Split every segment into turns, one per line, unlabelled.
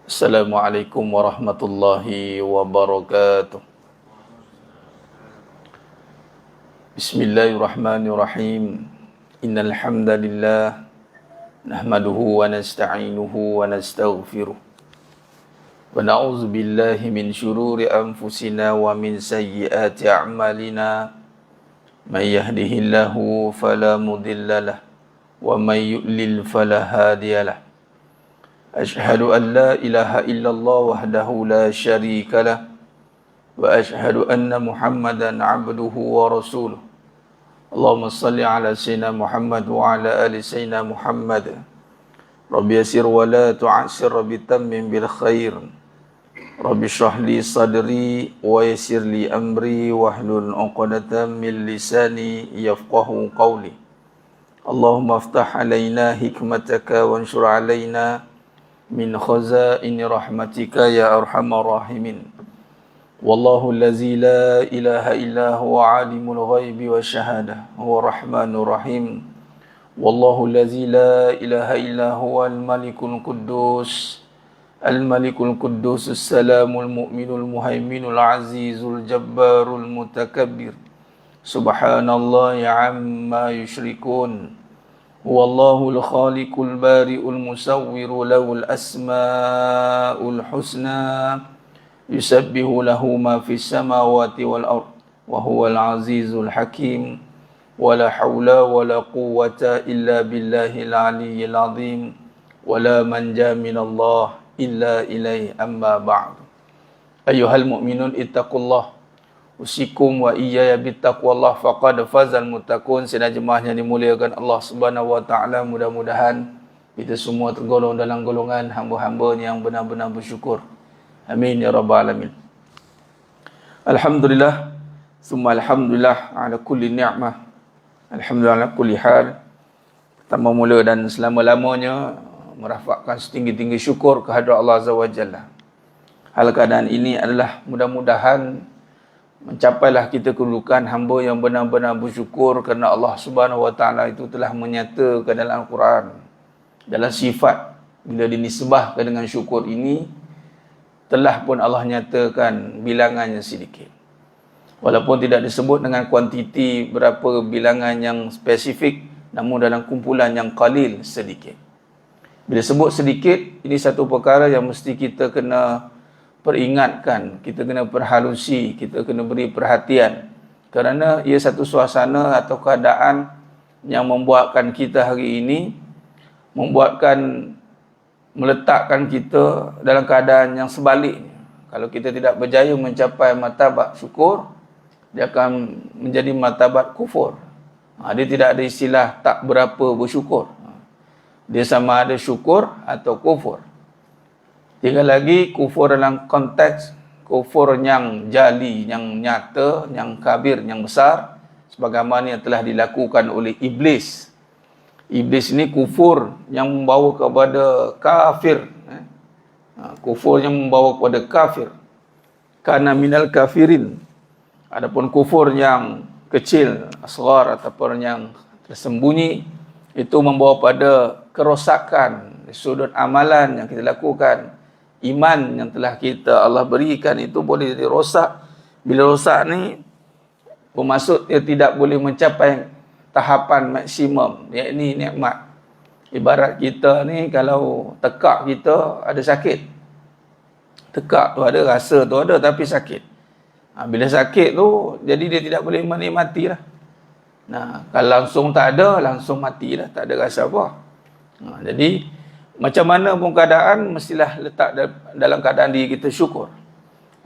Assalamualaikum warahmatullahi wabarakatuh. Bismillahirrahmanirrahim. Innal hamdalillah nahmaduhu wa nasta'inuhu wa nastaghfiruh. Wa na'udzu billahi min syururi anfusina wa min sayyiati a'malina. May yahdihillahu fala mudhillalah wa may yudlil fala hadiyalah. Ashhadu an la ilaha illallah wahdahu la syarika lah wa ashhadu anna Muhammadan abduhu wa rasuluh. Allahumma salli ala sayyidina Muhammad wa ala ali sayyidina Muhammad. Rabbi yasir wa la tu'assir, Rabbi tammim bil khair. Rabbi shrah li sadri wa yassir li amri wahlul 'uqdatam min lisani yafqahu qawli. Allahumma aftah alaina hikmataka wanshur alaina min khazaini rahmatika ya arhamar rahimin. Wallahu allazi la ilaha illa huwa alimul ghaibi wa syahadah huwa rahmanur rahim. Wallahu allazi la ilaha illa huwa al-malikul quddus al-malikul quddus as-salamul mu'minul muhaiminul azizul jabbarul mutakabbir. Subhanallahi amma yushrikun. Wallahul khaliqul bari'ul musawwiru lahul asma'ul husna yusabbihu lahu ma fis samawati wal ard wa huwal azizul hakim. Wala hawla wala quwwata illa billahil aliyyil azim. Wala manja minallah illa ilaihi, amma ba'd. Ayyuhal mu'minun ittaqullah usikum wa iyaya bittaqwallah faqad fazal muttaqun. Sidang jemaah yang dimuliakan Allah Subhanahu wa taala, mudah-mudahan kita semua tergolong dalam golongan hamba-hamba yang benar-benar bersyukur. Amin ya rabbal alamin. Alhamdulillah summa alhamdulillah ala kulli ni'mah. Alhamdulillah ala kulli hal. Pertama mula dan selama-lamanya merafakkan setinggi-tinggi syukur kehadrat Allah Azza wa Jalla. Hal keadaan ini adalah mudah-mudahan mencapailah kita kedudukan hamba yang benar-benar bersyukur kerana Allah Subhanahu wa taala itu telah menyatakan dalam Al-Quran, dalam sifat bila dinisbahkan dengan syukur ini, telah pun Allah nyatakan bilangannya sedikit. Walaupun tidak disebut dengan kuantiti berapa bilangan yang spesifik, namun dalam kumpulan yang qalil, sedikit. Bila sebut sedikit, ini satu perkara yang mesti kita kena peringatkan, kita kena perhalusi, kita kena beri perhatian, kerana ia satu suasana atau keadaan yang membuatkan kita hari ini, meletakkan kita dalam keadaan yang sebaliknya. Kalau kita tidak berjaya mencapai martabat syukur, dia akan menjadi martabat kufur. Dia tidak ada istilah tak berapa bersyukur. Dia sama ada syukur atau kufur. Tinggal lagi kufur dalam konteks kufur yang jali, yang nyata, yang kabir, yang besar, sebagaimana yang telah dilakukan oleh iblis. Iblis ini kufur yang membawa kepada kafir. Kufur yang membawa kepada kafir. Kana minal kafirin. Adapun kufur yang kecil, asghar ataupun yang tersembunyi, itu membawa pada kerosakan sudut amalan yang kita lakukan. Iman yang telah kita Allah berikan itu boleh jadi rosak. Bila rosak ni, bermaksud dia tidak boleh mencapai tahapan maksimum, iaitu nikmat. Ibarat kita ni, kalau tekak kita ada sakit. Tekak tu ada, rasa tu ada, tapi sakit. Bila sakit tu, jadi dia tidak boleh menikmati lah. Kalau langsung tak ada, langsung mati lah, tak ada rasa apa. Jadi macam mana pun keadaan, mestilah letak dalam keadaan diri kita syukur.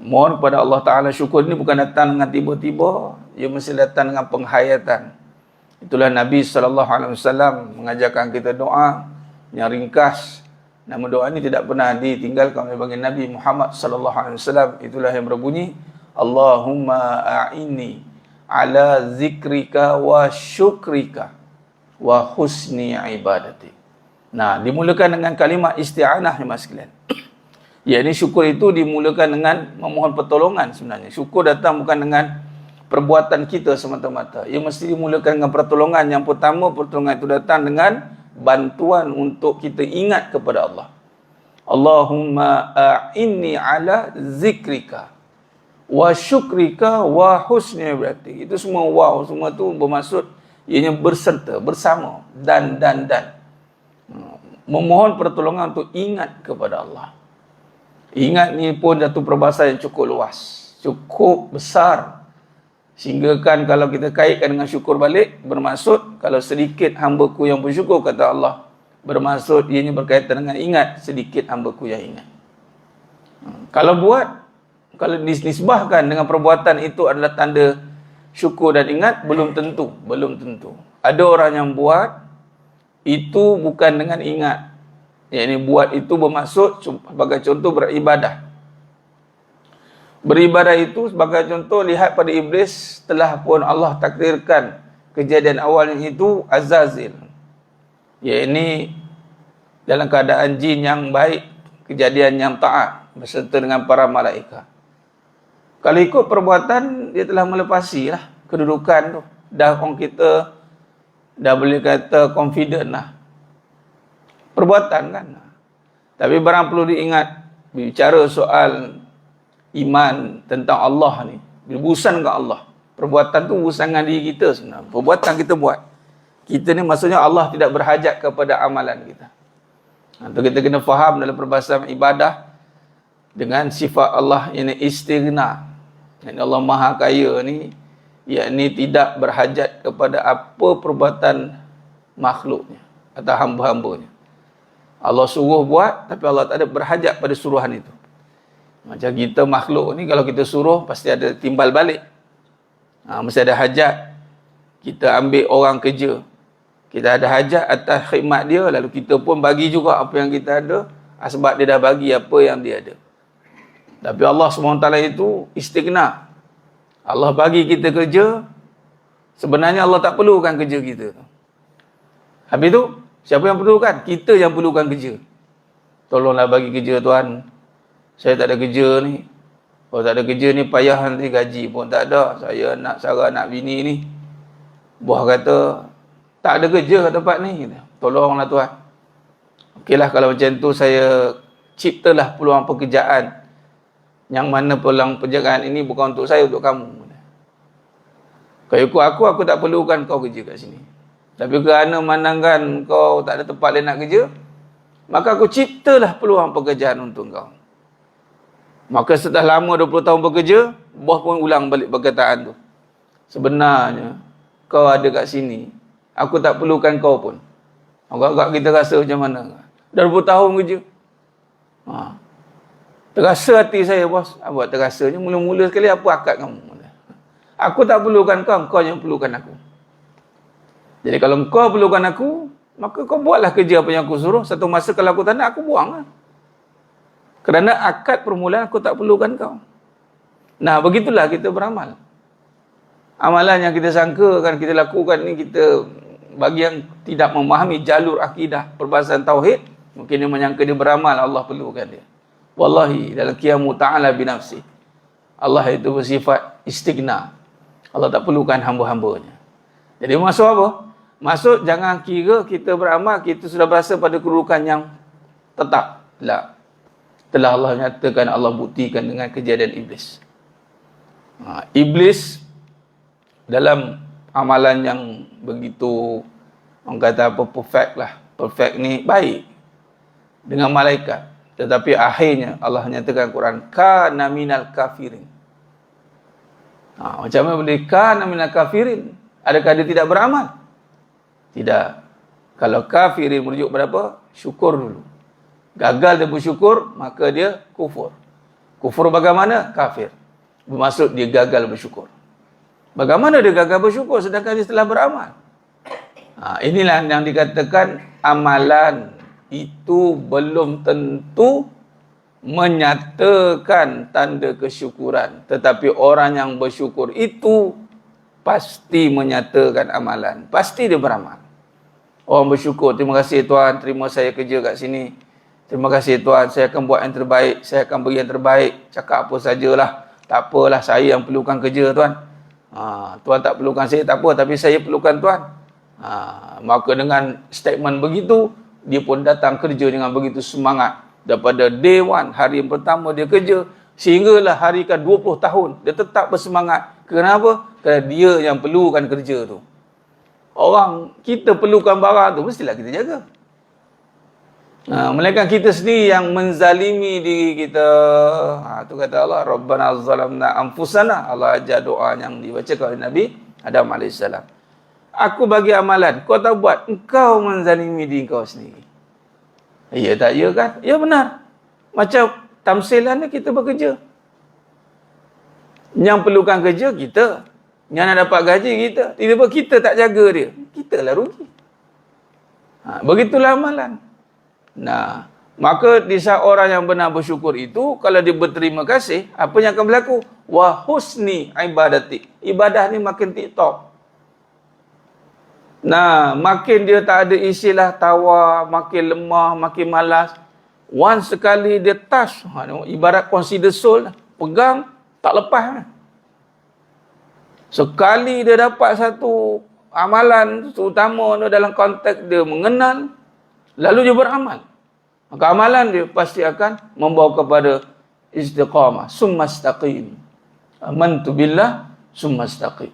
Mohon kepada Allah Ta'ala. Syukur ini bukan datang dengan tiba-tiba, ia mesti datang dengan penghayatan. Itulah Nabi SAW mengajarkan kita doa yang ringkas. Nama doa ini tidak pernah ditinggalkan oleh baginda Nabi Muhammad SAW. Itulah yang berbunyi, Allahumma a'inni ala zikrika wa syukrika wa husni ibadatik. Dimulakan dengan kalimat isti'anah, jemaah sekalian. Ini syukur itu dimulakan dengan memohon pertolongan sebenarnya. Syukur datang bukan dengan perbuatan kita semata-mata. Ia mesti dimulakan dengan pertolongan. Yang pertama, pertolongan itu datang dengan bantuan untuk kita ingat kepada Allah. Allahumma a'inni ala zikrika wa syukrika wa husni ibadatik. Itu semua wow, semua tu bermaksud ianya berserta, bersama, dan. Memohon pertolongan untuk ingat kepada Allah. Ingat ni pun satu perbahasan yang cukup luas, cukup besar. Sehingga kan kalau kita kaitkan dengan syukur balik, bermaksud kalau sedikit hamba-Ku yang bersyukur, kata Allah, bermaksud ianya berkaitan dengan ingat sedikit hamba-Ku yang ingat. Kalau dinisbahkan dengan perbuatan itu adalah tanda syukur dan ingat, belum tentu. Ada orang yang buat itu bukan dengan ingat. Yang ini buat itu bermaksud sebagai contoh beribadah. Beribadah itu sebagai contoh, lihat pada iblis, telah pun Allah takdirkan kejadian awalnya itu Azazil. Ya, ini dalam keadaan jin yang baik, kejadian yang taat beserta dengan para malaikat. Kalau ikut perbuatan, dia telah melepasi lah kedudukan tu. Dah orang kita dah boleh kata confident lah. Perbuatan kan. Tapi barang perlu diingat, bicara soal iman tentang Allah ni, berurusan dengan Allah. Perbuatan tu urusan dengan diri kita sebenarnya. Perbuatan kita buat. Kita ni maksudnya Allah tidak berhajat kepada amalan kita. Atau kita kena faham dalam perbahasan ibadah dengan sifat Allah yang istighna. Yang Allah Maha Kaya ni, yakni tidak berhajat kepada apa perbuatan makhluknya atau hamba-hambanya. Allah suruh buat, tapi Allah tak ada berhajat pada suruhan itu. Macam kita makhluk ni, kalau kita suruh, pasti ada timbal balik. Mesti ada hajat. Kita ambil orang kerja, kita ada hajat atas khidmat dia, lalu kita pun bagi juga apa yang kita ada, sebab dia dah bagi apa yang dia ada. Tapi Allah SWT itu istighna. Allah bagi kita kerja, sebenarnya Allah tak perlukan kerja kita. Habis tu, siapa yang perlukan? Kita yang perlukan kerja. Tolonglah bagi kerja Tuhan. Saya tak ada kerja ni. Kalau tak ada kerja ni, payah nanti gaji pun tak ada. Saya nak Sarah, nak bini ni. Buah kata, tak ada kerja kat tempat ni. Tolonglah Tuhan. Okeylah kalau macam tu, saya ciptalah peluang pekerjaan. Yang mana peluang pekerjaan ini bukan untuk saya, untuk kamu. Kalau ikut aku tak perlukan kau kerja kat sini. Tapi kerana memandangkan kau tak ada tempat lain nak kerja, maka aku ciptalah peluang pekerjaan untuk kau. Maka setelah lama 20 tahun bekerja, bos pun ulang balik perkataan tu. Sebenarnya, kau ada kat sini, aku tak perlukan kau pun. Agak-agak kita rasa macam mana? Dah 20 tahun kerja. Terasa hati saya, bos. Apa terasanya? Mula-mula sekali, apa akad kamu? Aku tak perlukan kau, kau yang perlukan aku. Jadi kalau kau perlukan aku, maka kau buatlah kerja apa yang aku suruh. Satu masa kalau aku tak nak, aku buanglah. Kerana akad permulaan aku tak perlukan kau. Nah, begitulah kita beramal. Amalan yang kita sangka kan kita lakukan ni, kita bagi yang tidak memahami jalur akidah, perbahasan tauhid, mungkin dia menyangka dia beramal, Allah perlukan dia. Wallahi, dalam qiyamu ta'ala binafsi, Allah itu bersifat istighna. Allah tak perlukan hamba-hambanya. Jadi maksud apa? Maksud jangan kira kita beramal, kita sudah berasa pada kedudukan yang tetap. Tak. Telah Allah nyatakan, Allah buktikan dengan kejadian iblis. Iblis dalam amalan yang begitu, orang kata apa, perfect lah. Perfect ni baik dengan malaikat. Tetapi akhirnya Allah nyatakan Quran, kana minal kafirin. Macam mana boleh kana minal kafirin? Adakah dia tidak beramal? Tidak. Kalau kafirin merujuk berapa? Syukur dulu. Gagal dia bersyukur, maka dia kufur. Kufur bagaimana? Kafir. Bermaksud dia gagal bersyukur. Bagaimana dia gagal bersyukur sedangkan dia telah beramal? Inilah yang dikatakan amalan itu belum tentu menyatakan tanda kesyukuran. Tetapi orang yang bersyukur itu pasti menyatakan amalan. Pasti dia beramal. Orang bersyukur, terima kasih Tuhan, terima saya kerja kat sini. Terima kasih Tuhan, saya akan buat yang terbaik. Saya akan beri yang terbaik. Cakap apa sajalah. Tak apalah, saya yang perlukan kerja Tuhan. Tuhan tak perlukan saya, tak apa. Tapi saya perlukan Tuhan. Maka dengan statement begitu, dia pun datang kerja dengan begitu semangat. Daripada day one, hari yang pertama dia kerja, sehinggalah hari ke 20 tahun, dia tetap bersemangat. Kenapa? Kerana dia yang perlukan kerja tu. Orang, kita perlukan barang tu, mestilah kita jaga. Melainkan kita sendiri yang menzalimi diri kita. Tu kata Allah, Rabbana zalamna anfusana. Allah ajar doa yang dibacakan oleh Nabi Adam AS. Aku bagi amalan, kau tak buat, engkau menzalimi diri kau sendiri. Ya tak, ya kan? Ya benar. Macam tamsilannya kita bekerja. Yang perlukan kerja kita, yang nak dapat gaji kita. Tiba-tiba kita tak jaga dia, kita lah rugi. Begitulah amalan. Nah, maka di saat orang yang benar bersyukur itu, kalau dia berterima kasih, apa yang akan berlaku? Wa husni ibadati. Ibadah ni makin TikTok. Nah, makin dia tak ada istilah tawar, makin lemah, makin malas. Once sekali dia touch, ibarat consider soul, pegang, tak lepas. Sekali dia dapat satu amalan, terutama dalam konteks dia mengenal, lalu dia beramal. Maka amalan dia pasti akan membawa kepada istiqamah. Summastaqim. Amantu billah, summastaqim.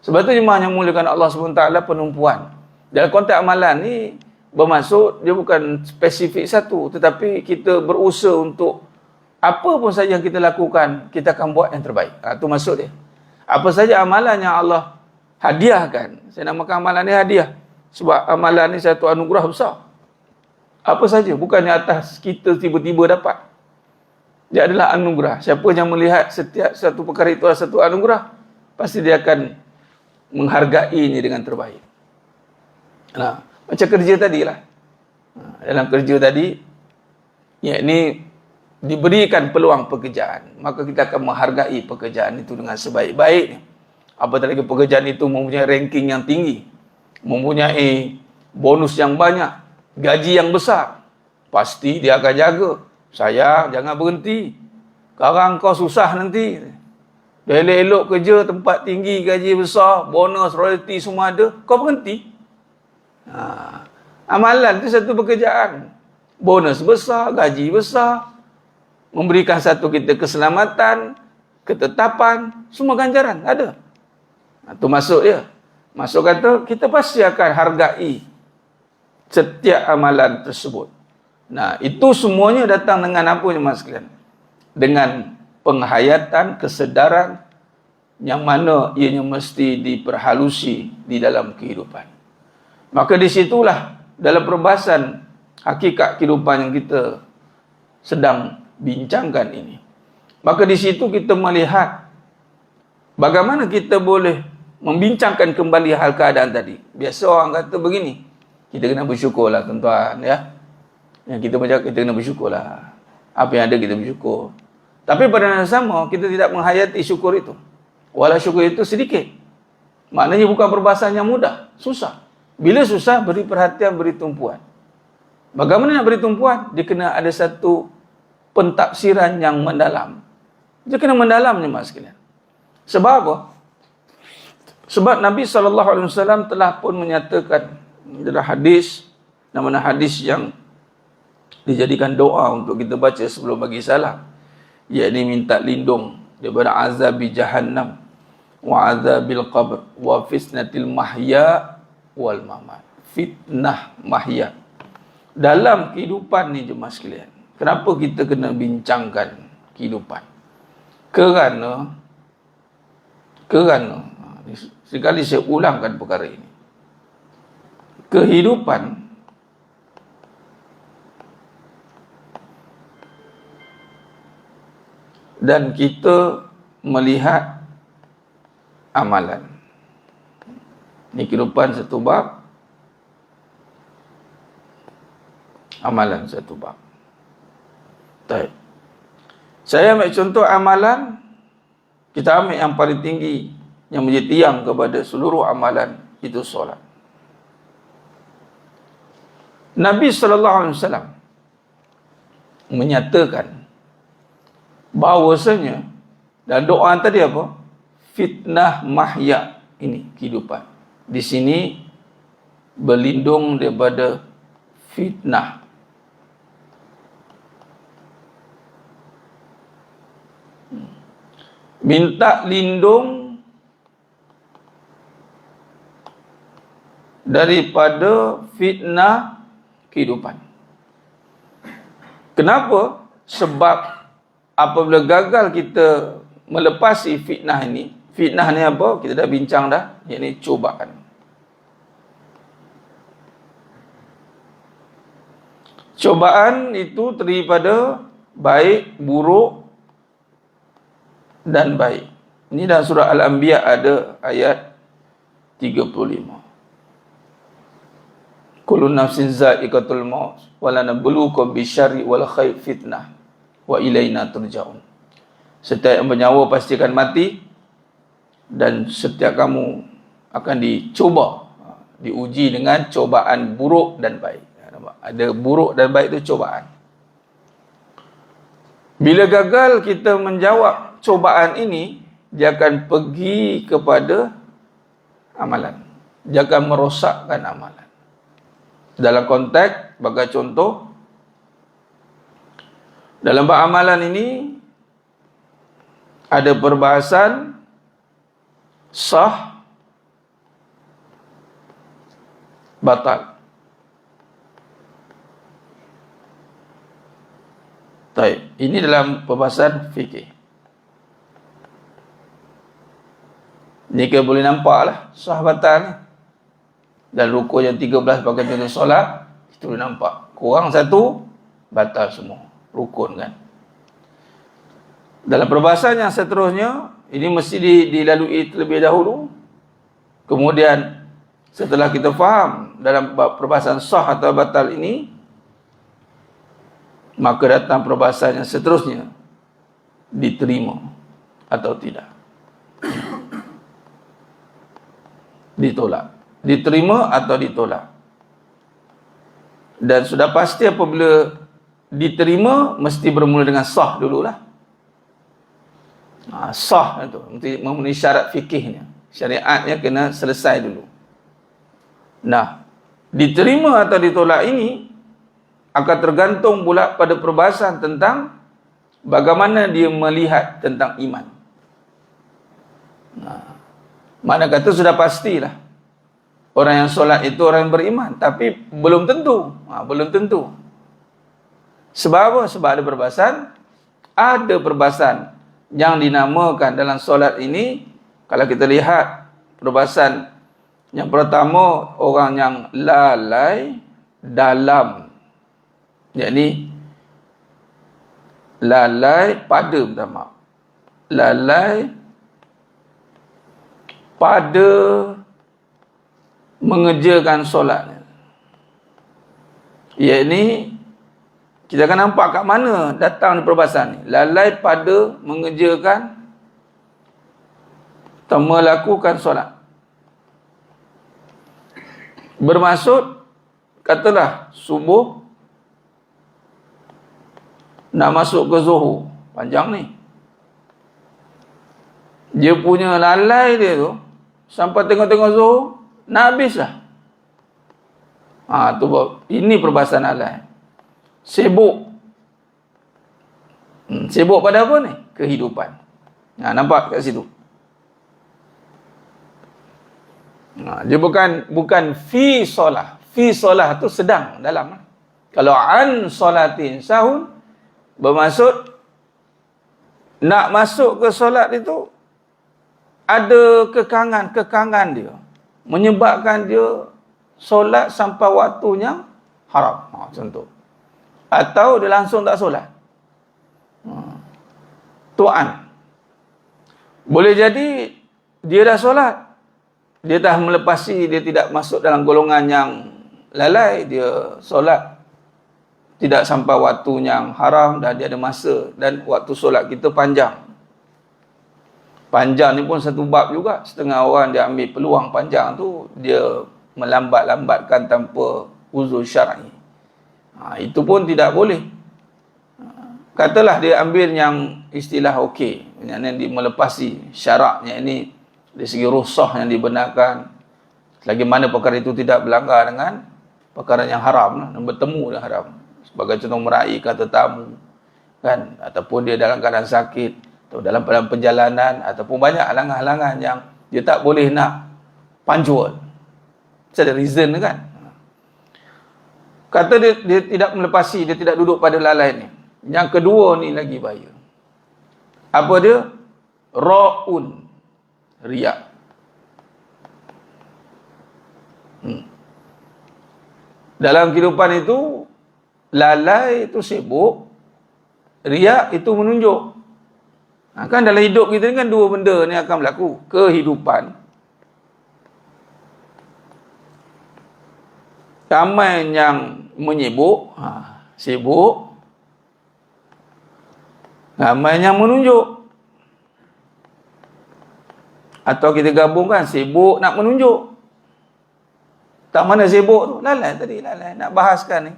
Sebab itu jemaah yang muliakan Allah SWT penumpuan. Dalam konteks amalan ni, bermaksud dia bukan spesifik satu. Tetapi kita berusaha untuk apa pun saja yang kita lakukan, kita akan buat yang terbaik. Itu maksud dia. Apa saja amalan yang Allah hadiahkan. Saya namakan amalan ni hadiah. Sebab amalan ni satu anugerah besar. Apa saja, bukannya atas kita tiba-tiba dapat. Dia adalah anugerah. Siapa yang melihat setiap satu perkara itu adalah satu anugerah, pasti dia akan menghargainya dengan terbaik. Nah, macam kerja tadilah. Dalam kerja tadi, yakni diberikan peluang pekerjaan, maka kita akan menghargai pekerjaan itu dengan sebaik-baiknya. Apatah lagi pekerjaan itu mempunyai ranking yang tinggi, mempunyai bonus yang banyak, gaji yang besar, pasti dia akan jaga. Sayang, jangan berhenti. Sekarang kau susah nanti. Dah elok-elok kerja, tempat tinggi, gaji besar, bonus, royalty semua ada, kau berhenti. Amalan itu satu pekerjaan. Bonus besar, gaji besar, memberikan satu kita keselamatan, ketetapan, semua ganjaran ada. Itu masuk dia. Masuk kata, kita pasti akan hargai setiap amalan tersebut. Nah, itu semuanya datang dengan apa jemaah sekalian? Dengan penghayatan, kesedaran yang mana ianya mesti diperhalusi di dalam kehidupan. Maka disitulah dalam perbahasan hakikat kehidupan yang kita sedang bincangkan ini. Maka di situ kita melihat bagaimana kita boleh membincangkan kembali hal keadaan tadi. Biasa orang kata begini, kita kena bersyukurlah tuan-tuan, ya. Yang kita baca, kita kena bersyukurlah. Apa yang ada kita bersyukur. Tapi pada masa sama, kita tidak menghayati syukur itu. Walau syukur itu sedikit. Maknanya bukan perbahasan yang mudah. Susah. Bila susah, beri perhatian, beri tumpuan. Bagaimana nak beri tumpuan? Dia kena ada satu pentafsiran yang mendalam. Dia kena mendalam, jemaah sekalian. Sebab apa? Sebab Nabi SAW telah pun menyatakan dalam hadis, namanya hadis yang dijadikan doa untuk kita baca sebelum bagi salam, yakni minta lindung daripada azabi jahannam wa azabil qabr wa fitnatil mahya wal mamat. Fitnah mahya dalam kehidupan ni jemaah sekalian. Kenapa kita kena bincangkan kehidupan? Kerana sekali saya ulangkan perkara ini. Kehidupan dan kita melihat amalan. Ini kehidupan satu bab, amalan satu bab. Baik. Saya ambil contoh amalan, kita ambil yang paling tinggi, yang menjadi tiang kepada seluruh amalan, itu solat. Nabi SAW menyatakan bahawasanya, dan doa tadi apa? Fitnah mahya, ini kehidupan. Di sini berlindung daripada fitnah. Minta lindung daripada fitnah kehidupan. Kenapa? Sebab apabila gagal kita melepasi fitnah ini, fitnah ni apa? Kita dah bincang dah, iaitu cubaan. Cobaan itu terdiri pada baik, buruk dan baik. Ini dalam surah Al-Anbiya ada ayat 35. Kullu nafsin za'iqatul maut wa lanabluukum bisyarri wal khairi fitnah wa ilaina turja'un. Setiap yang bernyawa pasti akan mati, dan setiap kamu akan dicuba, diuji dengan cobaan buruk dan baik. Ada buruk dan baik itu cobaan. Bila gagal kita menjawab cobaan ini, dia akan pergi kepada amalan. Dia akan merosakkan amalan. Dalam konteks, sebagai contoh, dalam bab amalan ini ada perbahasan sah, batal. Baik, ini dalam perbahasan fikih. Ni kita boleh nampak lah sah batal ni. Dan rukun yang 13 sebagai contoh solat, itu boleh nampak. Kurang satu, batal semua. Rukun kan. Dalam perbahasan yang seterusnya, ini mesti dilalui terlebih dahulu. Kemudian, setelah kita faham dalam perbahasan sah atau batal ini, maka datang perbahasan yang seterusnya, diterima atau tidak. Ditolak. Diterima atau ditolak. Dan sudah pasti apabila diterima, mesti bermula dengan sah dululah. Sah itu memenuhi syarat fikihnya. Syariatnya kena selesai dulu. Nah, diterima atau ditolak ini akan tergantung pula pada perbahasan tentang bagaimana dia melihat tentang iman. Mana kata sudah pastilah orang yang solat itu orang yang beriman, tapi belum tentu. Belum tentu. Sebab apa? Sebab ada perbahasan. Ada perbahasan yang dinamakan dalam solat ini, kalau kita lihat perbahasan yang pertama, orang yang lalai dalam, yakni lalai pada, minta maaf, lalai pada mengerjakan solatnya. Yakni kita akan nampak kat mana datang di perbahasan ni. Lalai pada mengerjakan atau melakukan solat. Bermaksud, katalah subuh nak masuk ke zuhur, panjang ni. Dia punya lalai dia tu, sampai tengok-tengok zuhur, nak habis lah. Ini perbahasan lalai. Sibuk. Sibuk pada apa ni? Kehidupan. Nampak kat situ. Dia bukan fi solah. Fi solah tu sedang dalam. Kalau an solatin sahun, bermaksud nak masuk ke solat itu ada kekangan dia, menyebabkan dia solat sampai waktunya haram. Contoh. Atau dia langsung tak solat. Tuan. Boleh jadi dia dah solat, dia dah melepasi, dia tidak masuk dalam golongan yang lalai, dia solat tidak sampai waktu yang haram, dan dia ada masa, dan waktu solat kita panjang. Panjang ni pun satu bab juga. Setengah orang dia ambil peluang panjang tu, dia melambat-lambatkan tanpa uzur syar'i. Itu pun tidak boleh. Katalah dia ambil yang istilah okey, yang dia melepasi syaratnya ini dari segi rukhsah yang dibenarkan, selagi mana perkara itu tidak berlanggar dengan perkara yang haram, yang bertemu dengan haram. Sebagai contoh meraihkan tetamu, kan, ataupun dia dalam keadaan sakit, atau dalam perjalanan, ataupun banyak halangan-halangan yang dia tak boleh nak punctual. Mesti ada reason kan. Kata dia tidak melepasi, dia tidak duduk pada lalai ni. Yang kedua ni lagi bahaya. Apa dia? Ra'un. Riak. Dalam kehidupan itu, lalai itu sibuk, riak itu menunjuk. Kan dalam hidup kita ni kan dua benda ni akan berlaku. Kehidupan. Ramai yang menyibuk, sibuk. Ramai yang menunjuk. Atau kita gabungkan, sibuk nak menunjuk. Tak mana sibuk tu? Lalai tadi, lalai. Nak bahaskan ni.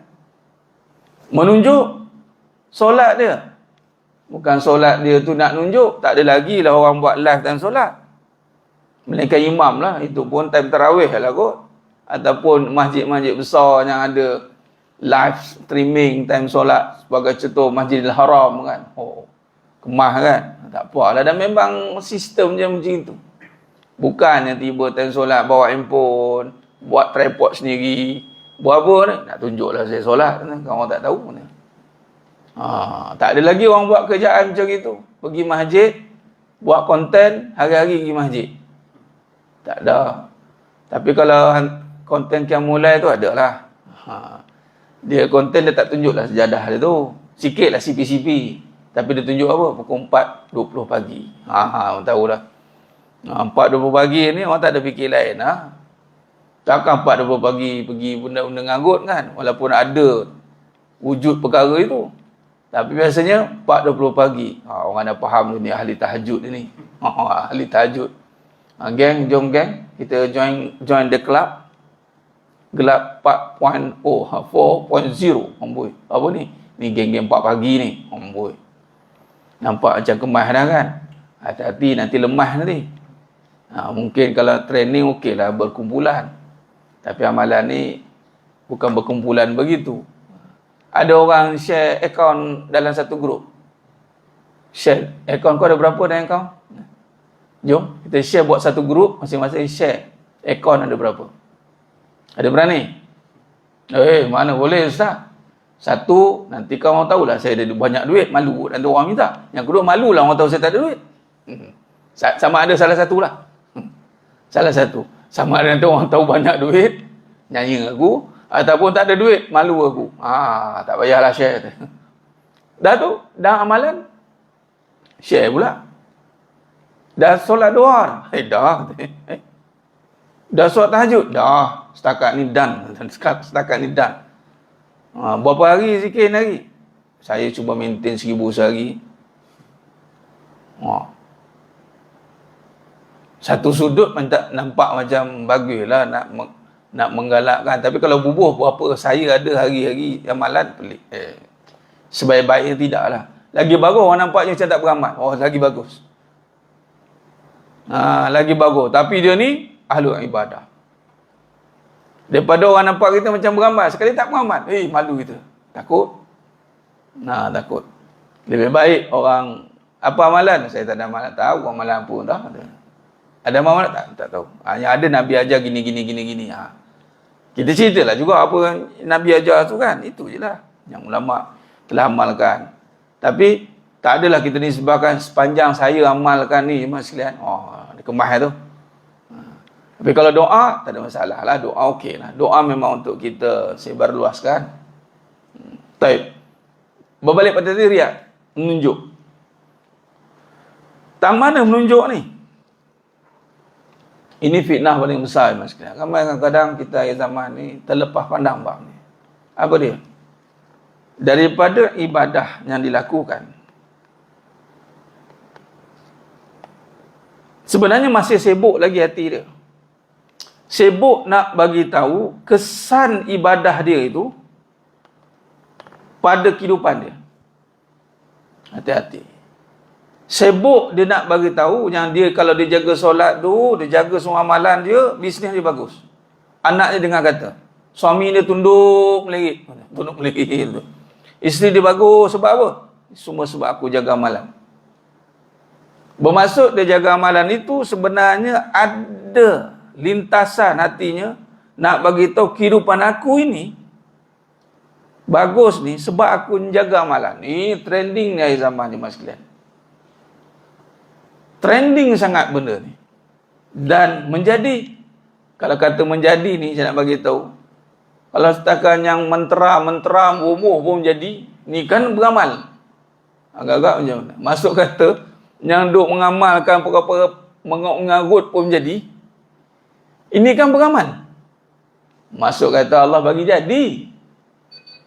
Menunjuk. Solat dia. Bukan solat dia tu nak nunjuk. Tak ada lagi lah orang buat live time solat. Melainkan imam lah. Itu pun time tarawih lah kot. Ataupun masjid-masjid besar yang ada live streaming time solat. Sebagai contoh Masjidil Haram kan. Oh, kemah kan. Tak apa lah. Dan memang sistem je macam itu. Bukan yang tiba time solat bawa handphone. Buat tripod sendiri. Buat apa ni? Nak tunjuklah saya solat. Orang tak tahu ni. Tak ada lagi orang buat kerjaan macam itu. Pergi masjid. Buat konten. Hari-hari pergi masjid. Tak ada. Tapi kalau konten yang mulai tu ada lah. Dia konten dia tak tunjuklah sejadah dia tu. Sikit lah CP-CP. Tapi dia tunjuk apa? Pukul 4.20 pagi. Orang tahu lah. 4.20 pagi ni orang tak ada fikir lain. Takkan 4.20 pagi pergi benda-benda nganggut kan. Walaupun ada wujud perkara itu. Tapi biasanya 4.20 pagi. Orang dah faham ni ahli tahajud ni. Ahli tahajud. Geng, jom geng. Kita join the club. Gelap 4.0, 4.0. Amboi. Apa ni? Ni geng-geng 4 pagi ni. Amboi. Nampak macam kemas dah kan? Hati-hati nanti lemah nanti. Mungkin kalau training okeylah berkumpulan. Tapi amalan ni bukan berkumpulan begitu. Ada orang share akaun dalam satu grup. Share. Akaun kau ada berapa dalam akaun? Jom kita share buat satu grup. Masing-masing share. Akaun ada berapa? Ada berani? Mana boleh Ustaz? Satu, nanti kau orang tahulah saya ada banyak duit, malu nanti orang minta. Yang kedua, malulah orang tahu saya tak ada duit. Sama ada salah satu lah. Salah satu. Sama ada nanti orang tahu banyak duit, nyanyi aku, ataupun tak ada duit, malu aku. Tak payahlah share. Dah tu, dah amalan, share pula. Dah solat doa, dah. Dah solat tahajud, dah. Setakat ni done. Setakat ni done. Berapa hari zikir hari? Saya cuba maintain 1000 sehari. Satu sudut nampak macam bagus lah nak menggalakkan. Tapi kalau bubuh berapa saya ada hari-hari amalan, pelik. Sebaik-baiknya tidak lah. Lagi bagus orang nampaknya macam tak beramal. Lagi bagus. Lagi bagus. Tapi dia ni ahlul ibadah. Daripada orang nampak kita macam beramal, sekali tak beramal, malu kita. Takut. Takut. Lebih baik orang, apa amalan? Saya tak ada amalan, tahu amalan pun dah. Ada amalan tak tahu. Yang ada Nabi ajar gini. Kita ceritalah juga apa yang Nabi ajar tu kan. Itu je lah yang ulama telah amalkan. Tapi tak adalah kita ni sebabkan sepanjang saya amalkan ni mas sekalian. Dikemas tu. Tapi kalau doa, tak ada masalah lah. Doa okey lah. Doa memang untuk kita sebarluaskan. Baik. Berbalik pada diri riak. Menunjuk. Tak mana menunjuk ni? Ini fitnah paling besar mas sekalian. Ramai kadang-kadang kita zaman ni terlepas pandang bab ni. Apa dia? Daripada ibadah yang dilakukan, sebenarnya masih sibuk lagi hati dia. Sibuk nak bagi tahu kesan ibadah dia itu pada kehidupan dia. Hati-hati. Sibuk dia nak bagi tahu yang dia kalau dia jaga solat tu, dia jaga semua amalan dia, bisnes dia bagus. Anak dia dengar kata, suami dia tunduk melirik. Isteri dia bagus sebab apa? Semua sebab aku jaga amalan. Bermaksud dia jaga amalan itu sebenarnya ada lintasan hatinya nak bagi tahu kehidupan aku ini bagus ni sebab aku menjaga amalan. Ni trending ni akhir zaman ni mas sekalian. Trending sangat benda ni. Dan menjadi, kalau kata menjadi ni saya nak bagi tahu, kalau setakat yang mentera umuh pun menjadi, ni kan beramal. Agak-agak macam mana? Masuk kata yang duk mengamalkan perkara mengarut pun menjadi. Ini kan beramal. Masuk kata Allah bagi jadi.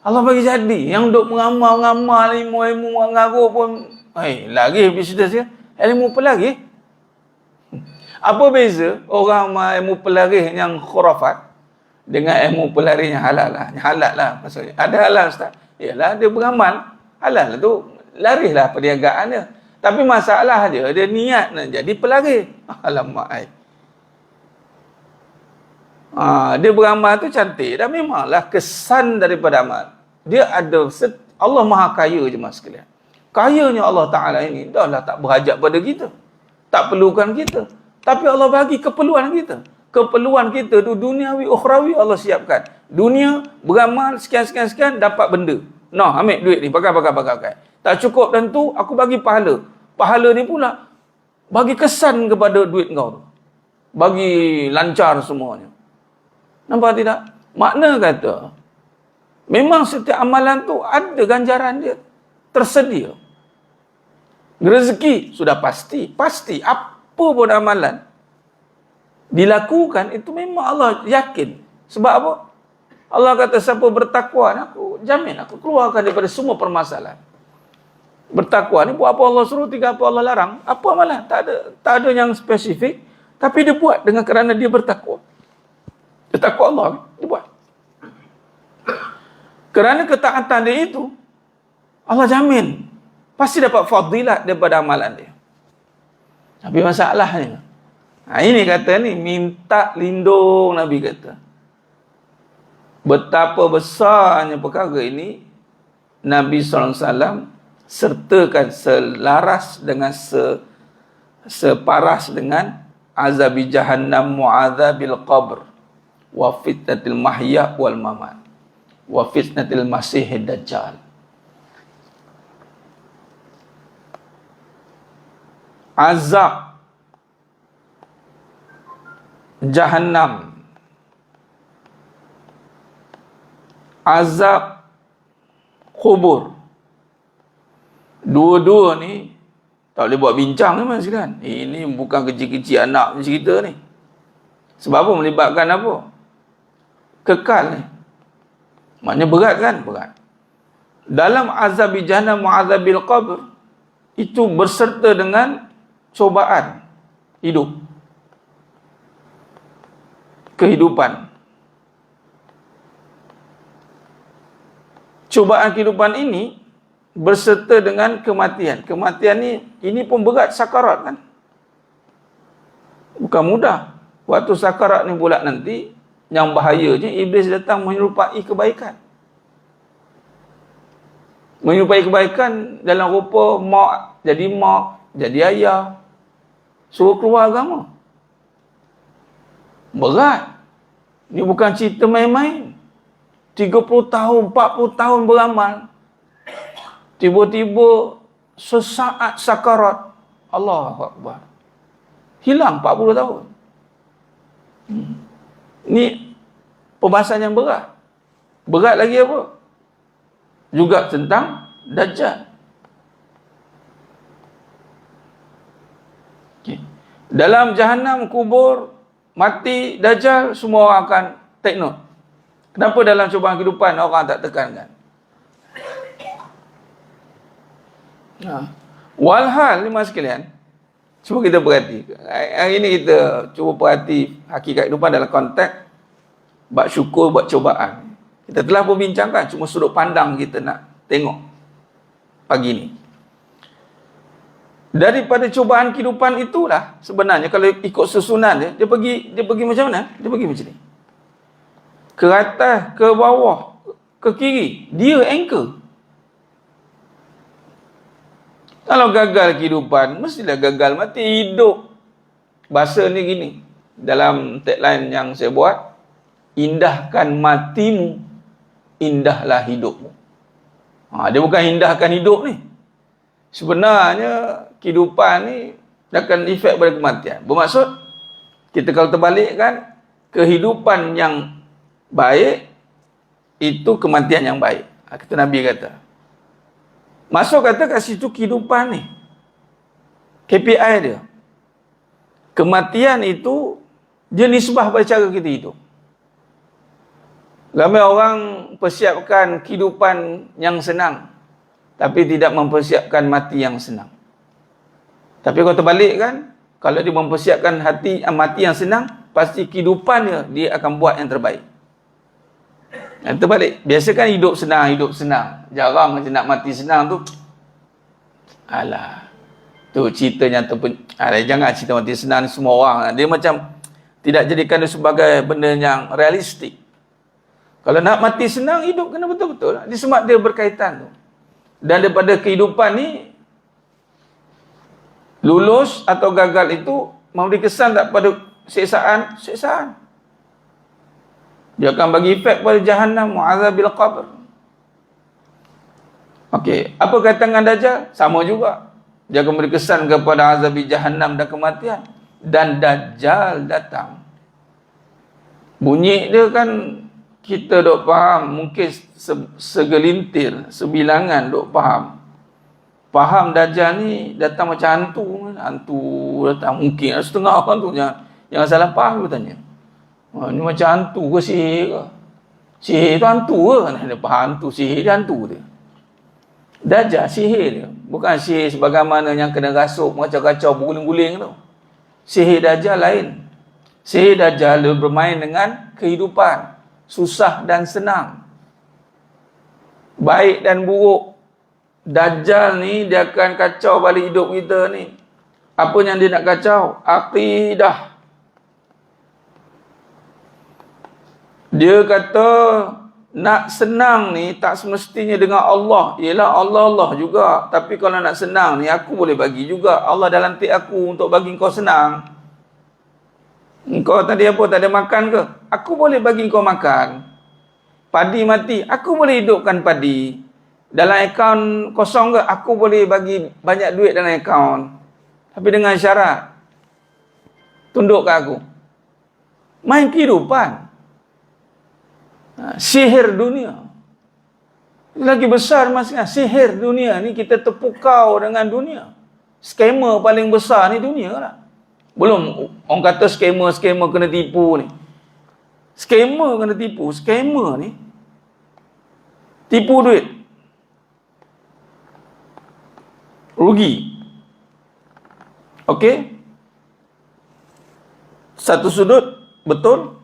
Allah bagi jadi. Yang duk mengamal ilmu mengarut pun, lagi bisnes dia. Ilmu pelari. Apa beza orang ilmu pelari yang khurafat dengan ilmu pelari yang halal lah? Yang halal lah maksudnya. Ada halal Ustaz? Yalah dia beramal. Halal tu larilah perniagaan dia. Tapi masalah dia niat nak jadi pelari. Alamak. Dia beramal tu cantik. Dan memanglah kesan daripada amal. Dia ada, Allah maha kaya je mas sekalian. Kayanya Allah Ta'ala ini dah lah tak berhajat pada kita. Tak perlukan kita. Tapi Allah bagi keperluan kita. Keperluan kita tu duniawi, ukhrawi Allah siapkan. Dunia, beramal, sekian, dapat benda. Noh, ambil duit ni, pakai. Tak cukup tentu, aku bagi pahala. Pahala ni pula, bagi kesan kepada duit kau tu. Bagi lancar semuanya. Nampak tidak? Makna kata, memang setiap amalan tu ada ganjaran dia. Tersedia. Rezeki sudah pasti. Apa pun amalan dilakukan, itu memang Allah yakin. Sebab apa? Allah kata siapa bertakwa, aku jamin, aku keluarkan daripada semua permasalahan. Bertakwa ni buat apa Allah suruh, tiga apa Allah larang. Apa amalan? Tak ada yang spesifik. Tapi dia buat dengan kerana dia bertakwa. Dia takwa Allah, dia buat. Kerana ketaatan dia itu, Allah jamin pasti dapat fadilat daripada amalan dia. Tapi masalahnya, ini kata ni, minta lindung Nabi kata. Betapa besarnya perkara ini, Nabi SAW sertakan selaras dengan separas dengan azabi jahannam mu'adzabil qabr wa fitnatil mahya wal mamat wa fitnatil masihid dajjal. Azab jahannam, azab kubur, dua-dua ni tak boleh buat bincang ni mas kan. Ini bukan kecil-kecil anak cerita ni. Sebab apa? Melibatkan apa? Kekal ni. Maknanya berat kan? Berat. Dalam azab jahannam mu'adzabil qabr, itu berserta dengan cobaan hidup, kehidupan. Cobaan kehidupan ini berserta dengan kematian. Kematian ini pun berat, sakarat kan. Bukan mudah. Waktu sakarat ni pula nanti, yang bahayanya iblis datang menyerupai kebaikan. Menyerupai kebaikan dalam rupa mak, jadi ayah. Suruh keluar agama. Berat. Ini bukan cerita main-main. 30 tahun, 40 tahun beramal. Tiba-tiba sesaat sakarat, Allahu Akbar, hilang 40 tahun. Ini pembahasan yang berat. Berat lagi apa? Juga tentang Dajjal. Dalam jahannam, kubur, mati, Dajjal, semua orang akan take note. Kenapa dalam cubaan kehidupan orang tak tekankan? Walhal ni mas sekalian, cuba kita perhati. Hari ini kita cuba perhati hakikat kehidupan dalam konteks buat syukur, buat cubaan. Kita telah membincangkan, cuma sudut pandang kita nak tengok pagi ni. Daripada cubaan kehidupan itulah sebenarnya kalau ikut susunan dia pergi macam mana? Dia pergi macam ni. Ke atas, ke bawah, ke kiri. Dia anchor. Kalau gagal kehidupan, mestilah gagal mati hidup. Bahasa ni gini, dalam tagline yang saya buat, indahkan matimu, indahlah hidupmu. Dia bukan indahkan hidup ni. Sebenarnya kehidupan ni akan efek pada kematian. Bermaksud, kita kalau terbalikkan, kehidupan yang baik, itu kematian yang baik. Kata Nabi kata. Masuk kata kat situ kehidupan ni. KPI dia. Kematian itu, dia nisbah pada cara kita hidup. Ramai orang persiapkan kehidupan yang senang, tapi tidak mempersiapkan mati yang senang. Tapi kalau terbalik kan, kalau dia mempersiapkan mati yang senang, pasti kehidupan dia akan buat yang terbaik. Yang terbalik. Biasa kan hidup senang. Jarang macam nak mati senang tu. Alah. Tu ceritanya jangan cerita mati senang ni semua orang. Dia macam tidak jadikan dia sebagai benda yang realistik. Kalau nak mati senang, hidup kena betul-betul. Dia sebab dia berkaitan tu. Dan daripada kehidupan ni, lulus atau gagal itu memberi kesan tak pada siksaan. Dia akan bagi efek pada jahannam, mu'adzabil qabr. Okey, apa kaitan dengan Dajjal? Sama juga. Dia akan beri kesan kepada azab jahannam dan kematian. Dan Dajjal datang. Bunyi dia kan kita dok faham, mungkin segelintir, sebilangan dok faham. Faham Dajjal ni datang macam hantu. Hantu datang, mungkin setengah orang tu jangan salah faham dia tanya. Ni macam hantu ke sihir ke? Sihir tu hantu ke? Dia faham hantu, sihir dia hantu dia. Dajjal sihir dia. Bukan sihir sebagaimana yang kena rasuk, kacau-kacau, berguling-guling tu. Sihir Dajjal lain. Sihir Dajjal dia bermain dengan kehidupan. Susah dan senang. Baik dan buruk. Dajjal ni dia akan kacau balik hidup kita ni. Apa yang dia nak kacau? Akidah. Dia kata nak senang ni tak semestinya dengan Allah. Yelah Allah juga. Tapi kalau nak senang ni aku boleh bagi juga. Allah dah lantik aku untuk bagi kau senang. Kau tadi apa? Tak ada makan ke? Aku boleh bagi kau makan. Padi mati, aku boleh hidupkan padi. Dalam akaun kosong ke? Aku boleh bagi banyak duit dalam akaun. Tapi dengan syarat, tunduk ke aku. Main kehidupan. Sihir dunia. Lagi besar masnya. Sihir dunia ni kita terpukau dengan dunia. Skamer paling besar ni dunia lah. Belum orang kata skamer kena tipu ni. Skamer kena tipu. Skamer ni tipu duit. Rugi. Okey? Satu sudut betul.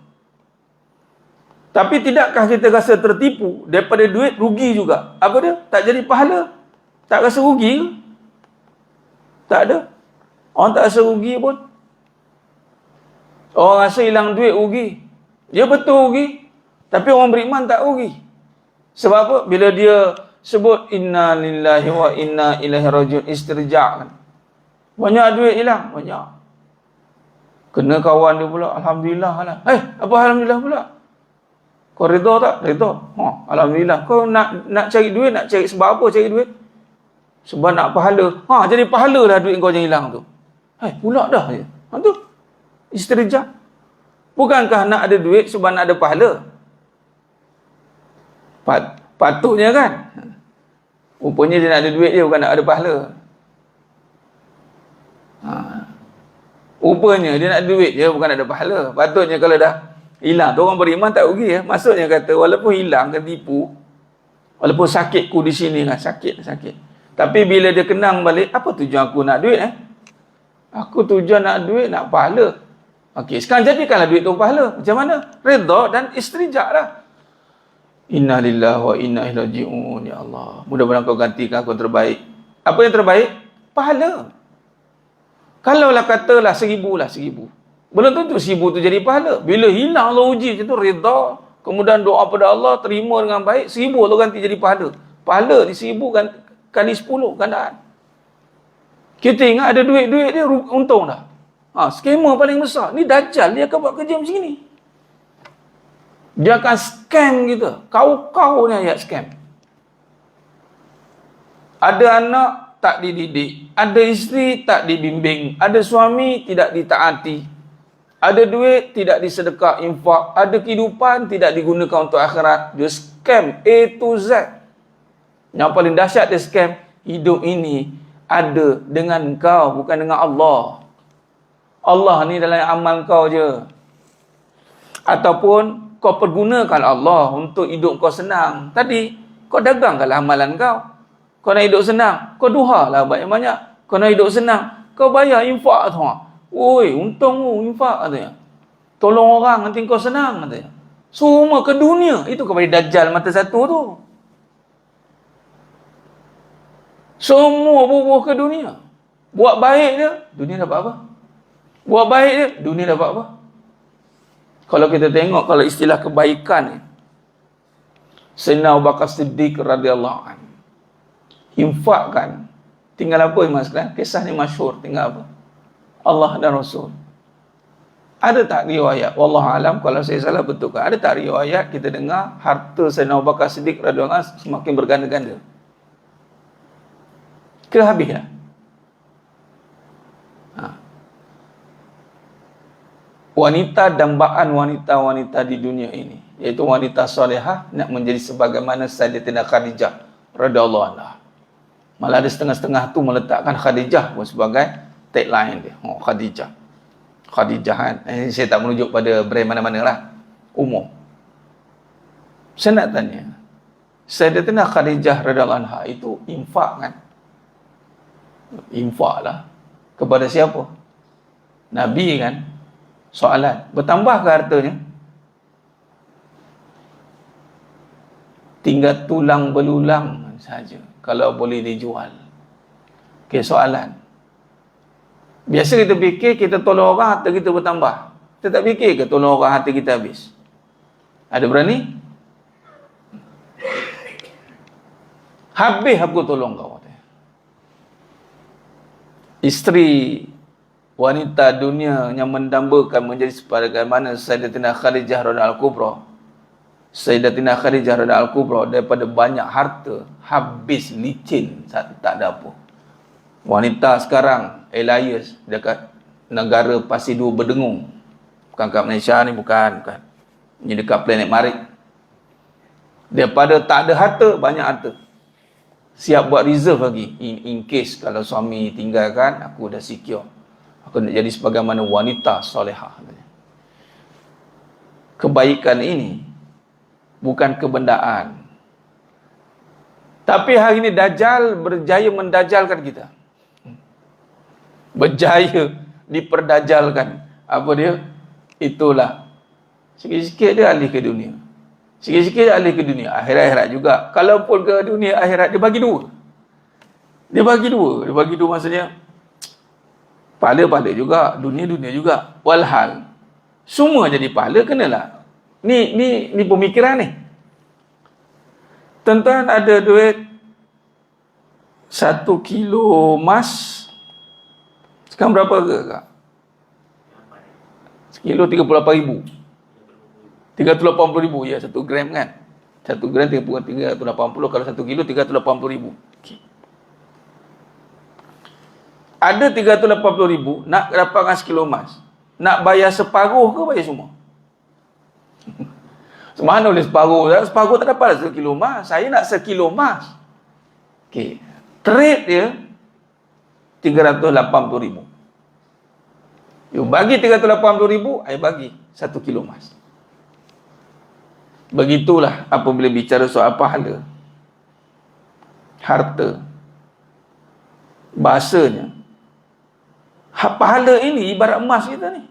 Tapi tidakkah kita rasa tertipu daripada duit rugi juga? Apa dia? Tak jadi pahala. Tak rasa rugi ke? Tak ada. Orang tak rasa rugi pun. Orang rasa hilang duit rugi. Dia betul rugi. Tapi orang beriman tak rugi. Sebab apa? Bila dia sebut inna lillahi wa inna ilaihi rajiun, istirja' kan. Banyak duit hilang. Banyak. Kena kawan dia pula. Alhamdulillah lah. Apa alhamdulillah pula? Kau redha tak? Redha. Alhamdulillah. Kau nak cari duit, nak cari sebab apa cari duit? Sebab nak pahala. Jadi pahala lah duit kau yang hilang tu. Pula dah je. Tu. Istirja. Bukankah nak ada duit sebab nak ada pahala? Patutnya kan? Rupanya dia nak ada duit dia bukan nak ada pahala. Rupanya dia nak ada duit dia bukan nak ada pahala. Patutnya kalau dah hilang tu orang beriman tak rugi ya. Maksudnya kata walaupun hilang kan tipu, walaupun sakitku di sini kan sakit. Tapi bila dia kenang balik, apa tujuan aku nak duit Aku tujuan nak duit, nak pahala. Okey, sekarang jadikanlah duit tu pahala. Macam mana? Redha dan istirja' lah. Inna lillahi wa inna ilaihi raji'un. Ya Allah, mudah-mudahan kau gantikan aku yang terbaik. Apa yang terbaik? Pahala. Kalaulah katalah 1,000 lah 1,000. Belum tentu 1,000 tu jadi pahala. Bila hilang Allah uji macam tu, redha, kemudian doa pada Allah, terima dengan baik, 1,000 Allah ganti jadi pahala. Pahala ni 1,000 kali 10 gandaan. Kita ingat ada duit-duit dia untung dah. Skema paling besar. Ni Dajjal, dia akan buat kerja macam ni. Dia akan scam kita. Kau-kau ni ayat scam. Ada anak tak dididik, ada isteri tak dibimbing, ada suami tidak ditaati, ada duit tidak disedekah infak, ada kehidupan tidak digunakan untuk akhirat. Dia scam A to Z. Yang paling dahsyat dia scam, hidup ini ada dengan kau, bukan dengan Allah. Allah ni dalam amal kau je. Ataupun kau pergunakan Allah untuk hidup kau senang. Tadi kau dagangkanlah amalan kau. Kau nak hidup senang, kau duha lah banyak-banyak. Kau nak hidup senang, kau bayar infak tu. Oi, untung tu infak katanya. Tolong orang nanti kau senang katanya. Semua ke dunia. Itu kepada Dajjal mata satu tu. Semua bubuh ke dunia. Buat baik dia, dunia dapat apa? Buat baik dia, dunia dapat apa? Kalau kita tengok, kalau istilah kebaikan ni, Sayyidina Abu Bakar Siddiq radhiyallahu anhu infakkan, tinggal apa mas kan? Kisah ni masyhur, tinggal apa? Allah dan Rasul. Ada tak riwayat? Wallahu alam, kalau saya salah betulkan. Ada tak riwayat kita dengar harta Sayyidina Abu Bakar Siddiq radhiyallahu anhu semakin berganda-ganda? Ke habis dah? Wanita dambaan wanita-wanita di dunia ini, iaitu wanita solehah, nak menjadi sebagaimana Sayyidatina Khadijah radhiyallahu anha. Malah ada setengah-setengah tu meletakkan Khadijah sebagai tagline dia. Khadijah. Khadijah kan. Saya tak merujuk pada brand mana-mana lah. Umum. Saya nak tanya. Sayyidatina Khadijah radhiyallahu anha itu infak kan? Infak lah. Kepada siapa? Nabi kan? Soalan. Bertambah ke hartanya? Tinggal tulang belulang saja. Kalau boleh dijual. Okay, soalan. Biasa kita fikir kita tolong orang harta kita bertambah. Kita tak fikir ke tolong orang harta kita habis? Ada berani? Habis aku tolong kau. Isteri wanita dunia yang mendambakan menjadi sebagaimana Sayyidatina Khadijah radhiyallahu al-Kubra. Sayyidatina Khadijah radhiyallahu al-Kubra daripada banyak harta habis licin, tak ada apa. Wanita sekarang Elias dekat negara Pasir Dua Berdengung. Bukan kat Malaysia ni, bukan. Ini dekat planet Marikh. Daripada tak ada harta, banyak harta. Siap buat reserve lagi. In case kalau suami tinggalkan, aku dah secure. Aku nak jadi sebagaimana wanita solehah. Kebaikan ini bukan kebendaan. Tapi hari ini Dajjal berjaya mendajalkan kita. Berjaya diperdajalkan. Apa dia? Itulah. Sikit-sikit dia alih ke dunia. Sikit-sikit dia alih ke dunia. Akhirat juga. Kalaupun ke dunia akhirat, dia bagi dua. Dia bagi dua maksudnya, pahala-pahala juga, dunia-dunia juga. Walhal, semua jadi pahala, kenalah. Ni pemikiran ni. Tuan-tuan ada duit 1 kilo emas. Sekarang berapa ke kak? Sekilo 38,000. 380,000 ya, 1 gram kan. 1 gram 380, kalau 1 kilo 380,000. Okay. Ada 380,000 nak dapatkan sekilo emas. Nak bayar separuh ke bayar semua? Semana boleh separuh? Separuh tak dapat 1 kilo emas. Saya nak 1 kilo emas. Okey. Trade dia 380,000. You bagi 380,000, saya bagi 1 kilo emas. Begitulah apabila bicara soal pahala. Harta. Bahasanya, pahala ini ibarat emas kita ni.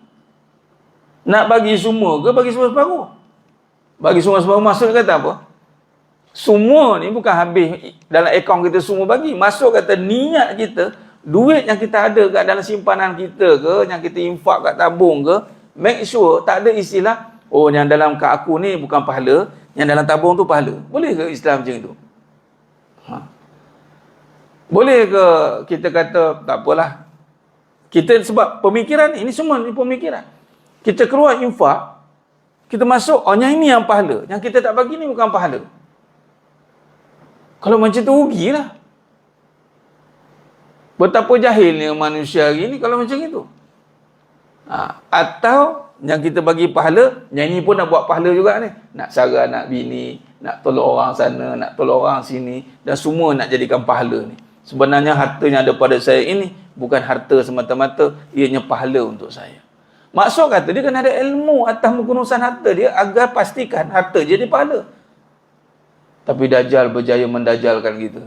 Nak bagi semua ke bagi semua separuh? Bagi semua separuh maksud kata apa? Semua ni bukan habis dalam akaun kita semua bagi. Masuk kata niat kita, duit yang kita ada kat dalam simpanan kita ke, yang kita infak kat tabung ke, make sure tak ada istilah, oh yang dalam kad aku ni bukan pahala, yang dalam tabung tu pahala. Boleh ke Islam macam itu? Boleh ke kita kata tak apalah. Kita sebab pemikiran ini semua ni pemikiran. Kita keluar infak, kita masuk, oh yang ini yang pahala. Yang kita tak bagi ni bukan pahala. Kalau macam tu rugilah. Betapa jahilnya manusia hari ni kalau macam itu. Atau yang kita bagi pahala, yang ini pun nak buat pahala juga ni. Nak sara anak bini, nak tolong orang sana, nak tolong orang sini, dan semua nak jadikan pahala ni. Sebenarnya harta yang ada pada saya ini bukan harta semata-mata, ianya pahala untuk saya. Maksud kata dia kena ada ilmu atas pengurusan harta dia agar pastikan harta jadi pahala. Tapi Dajjal berjaya mendajalkan kita.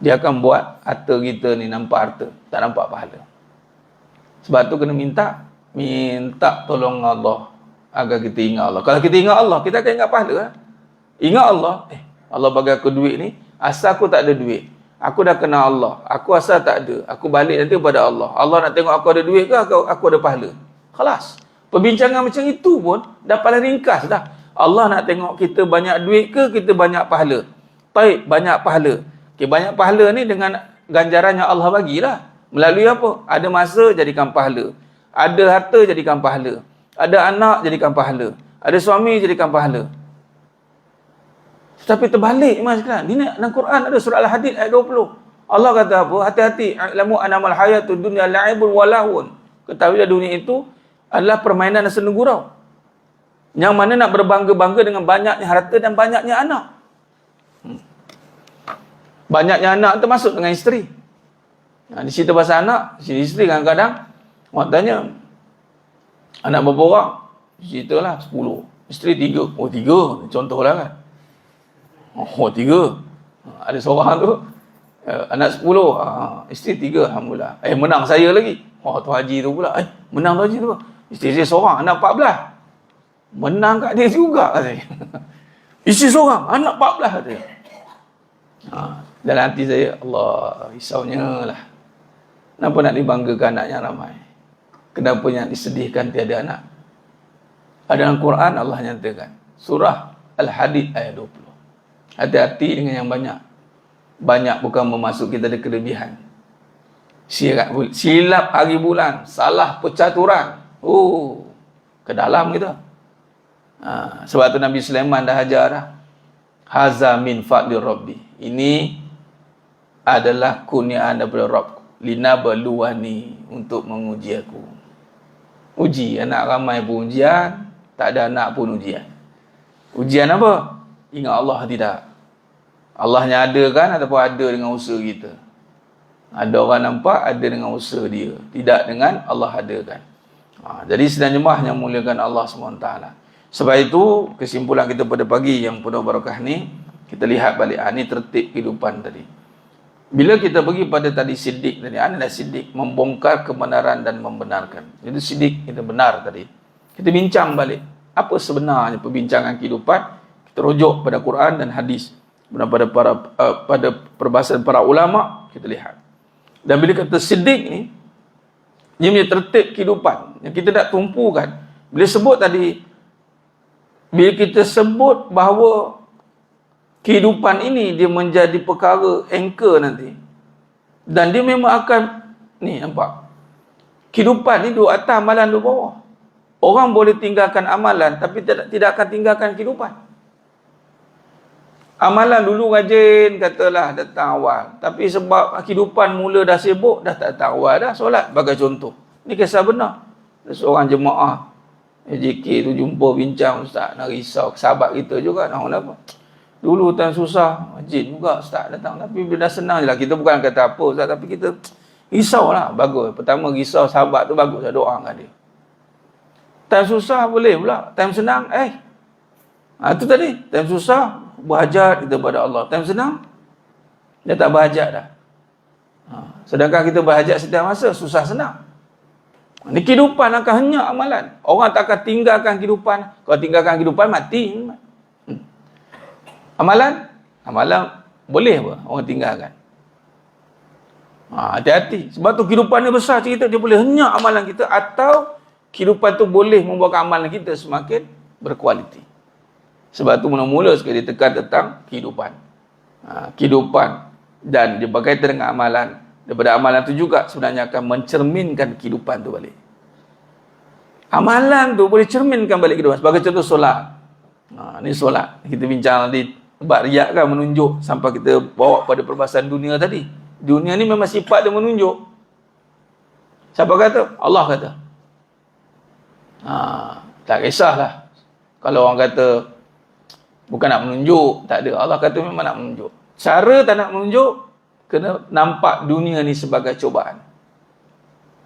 Dia akan buat harta kita ni nampak harta, tak nampak pahala. Sebab tu kena minta tolong Allah agar kita ingat Allah. Kalau kita ingat Allah, kita akan ingat pahala. Ingat Allah, Allah bagi aku duit ni, asal aku tak ada duit. Aku dah kenal Allah. Aku asal tak ada. Aku balik nanti kepada Allah. Allah nak tengok aku ada duit ke aku ada pahala. Khalas. Perbincangan macam itu pun dah paling ringkas dah. Allah nak tengok kita banyak duit ke kita banyak pahala. Baik, banyak pahala. Okay, banyak pahala ni dengan ganjaran yang Allah bagilah. Melalui apa? Ada masa jadikan pahala. Ada harta jadikan pahala. Ada anak jadikan pahala. Ada suami jadikan pahala. Tapi terbalik mas sekalian. Ini dalam Quran ada surah Al-Hadid ayat 20. Allah kata apa? Hati-hati. I'lamu annamal hayatud dunya la'ibun wa lahun. Ketahuilah dunia itu adalah permainan dan seni gurau. Yang mana nak berbangga-bangga dengan banyaknya harta dan banyaknya anak. Banyaknya anak termasuk dengan isteri. Di cerita pasal anak, isteri kadang-kadang orang tanya, anak berapa orang? Ceritalah 10. Isteri 3. Oh 3. Contohlah kan. Oh 3. Ada seorang tu anak 10, isteri 3. Alhamdulillah. Menang saya lagi. Oh tu haji tu pula. Menang tu haji tu. Isteri saya seorang, anak 14. Menang kat dia juga katanya. Isteri seorang, anak 14 katanya. Dalam hati saya, Allah, risaunya lah. Kenapa nak dibanggakan anak yang ramai? Kenapa nak disedihkan tiada anak? Ada dalam Quran Allah nyatakan. Surah Al-Hadid ayat 20. Hati-hati dengan yang banyak. Banyak bukan memasuk kita ada kelebihan. Silap hari bulan. Salah percaturan. Ke dalam kita. Sebab tu Nabi Sulaiman dah ajar dah. Haza min fadli Rabbi. Ini adalah kurniaan daripada Rabb. Linabluwani, untuk menguji aku. Uji, anak ramai pun ujian, tak ada anak pun ujian. Ujian apa? Ingat Allah tidak? Allahnya ada kan ataupun ada dengan usaha kita? Ada orang nampak ada dengan usaha dia, tidak dengan Allah ada kan. Jadi sedang jemaah yang muliakan Allah SWT. Sebab itu kesimpulan kita pada pagi yang penuh barakah ni, kita lihat balik ni tertib kehidupan tadi. Bila kita pergi pada tadi siddiq tadi, adalah siddiq membongkar kebenaran dan membenarkan. Jadi siddiq kita benar tadi. Kita bincang balik apa sebenarnya perbincangan kehidupan. Kita rujuk pada Quran dan hadis. Pada perbahasan para ulama kita lihat. Dan bila kata siddiq ni, dia punya tertib kehidupan yang kita nak tumpukan. Bila sebut tadi, bila kita sebut bahawa kehidupan ini dia menjadi perkara anchor nanti. Dan dia memang akan, ni nampak. Kehidupan ni duduk atas, amalan duduk bawah. Orang boleh tinggalkan amalan tapi tidak akan tinggalkan kehidupan. Amalan dulu rajin, katalah datang awal. Tapi sebab kehidupan mula dah sibuk, dah tak datang awal dah solat. Bagai contoh. Ni kisah benar. Seorang jemaah AJK tu jumpa bincang, ustaz nak risau. Sahabat kita juga, nak apa? Dulu time susah, rajin juga ustaz datang. Tapi bila dah senang je lah. Kita bukan kata apa ustaz, tapi kita risau lah. Bagus. Pertama risau sahabat tu bagus lah, doa dengan dia. Time susah boleh pula. Time senang, itu tadi. Time susah, berhajat kita kepada Allah. Time senang, dia tak berhajat dah. Sedangkan kita berhajat setiap masa, susah senang. Ini kehidupan akan henyak amalan. Orang tak akan tinggalkan kehidupan. Kalau tinggalkan kehidupan, mati. Amalan boleh apa orang tinggalkan. Hati-hati. Sebab tu kehidupan ni besar cerita, dia boleh henyak amalan kita atau kehidupan tu boleh membuat amalan kita semakin berkualiti. Sebab tu mula-mula sekali ditekan tentang kehidupan. Kehidupan Dan dia berkaitan dengan amalan. Daripada amalan tu juga sebenarnya akan mencerminkan kehidupan tu balik. Amalan tu boleh cerminkan balik kehidupan. Sebagai contoh solat. Ni solat. Kita bincang tadi. Sebab riak kan menunjuk. Sampai kita bawa pada perbahasan dunia tadi. Dunia ni memang sifat dia menunjuk. Siapa kata? Allah kata. Tak kisahlah. Kalau orang kata bukan nak menunjuk, tak ada. Allah kata memang nak menunjuk. Cara tak nak menunjuk, kena nampak dunia ni sebagai cubaan.